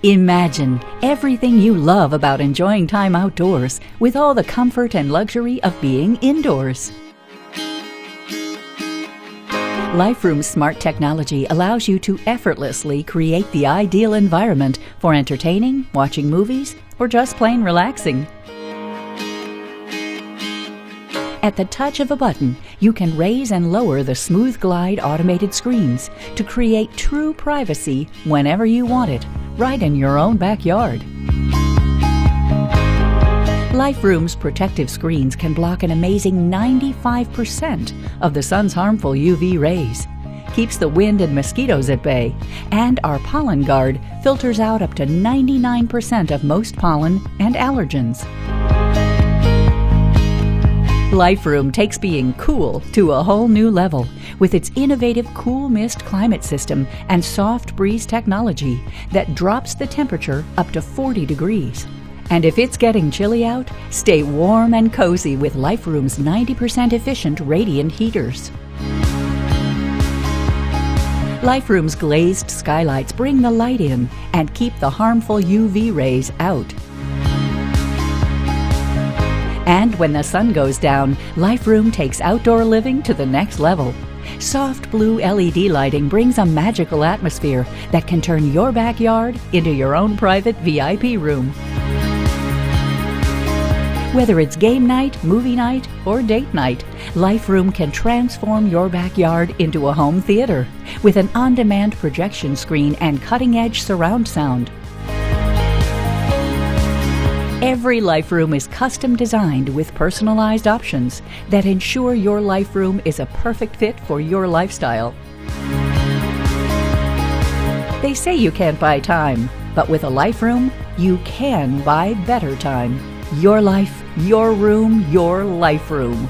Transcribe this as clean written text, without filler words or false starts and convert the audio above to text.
Imagine everything you love about enjoying time outdoors with all the comfort and luxury of being indoors. Liferoom's smart technology allows you to effortlessly create the ideal environment for entertaining, watching movies, or just plain relaxing. At the touch of a button, you can raise and lower the smooth glide automated screens to create true privacy whenever you want it, right in your own backyard. Liferoom's protective screens can block an amazing 95% of the sun's harmful UV rays, keeps the wind and mosquitoes at bay, and our pollen guard filters out up to 99% of most pollen and allergens. Liferoom takes being cool to a whole new level with its innovative cool mist climate system and soft breeze technology that drops the temperature up to 40 degrees. And if it's getting chilly out, stay warm and cozy with Liferoom's 90% efficient radiant heaters. Liferoom's glazed skylights bring the light in and keep the harmful UV rays out. And when the sun goes down, Liferoom takes outdoor living to the next level. Soft blue LED lighting brings a magical atmosphere that can turn your backyard into your own private VIP room. Whether it's game night, movie night, or date night, Liferoom can transform your backyard into a home theater with an on-demand projection screen and cutting-edge surround sound. Every Liferoom is custom designed with personalized options that ensure your Liferoom is a perfect fit for your lifestyle. They say you can't buy time, but with a Liferoom, you can buy better time. Your life, your room, your Liferoom.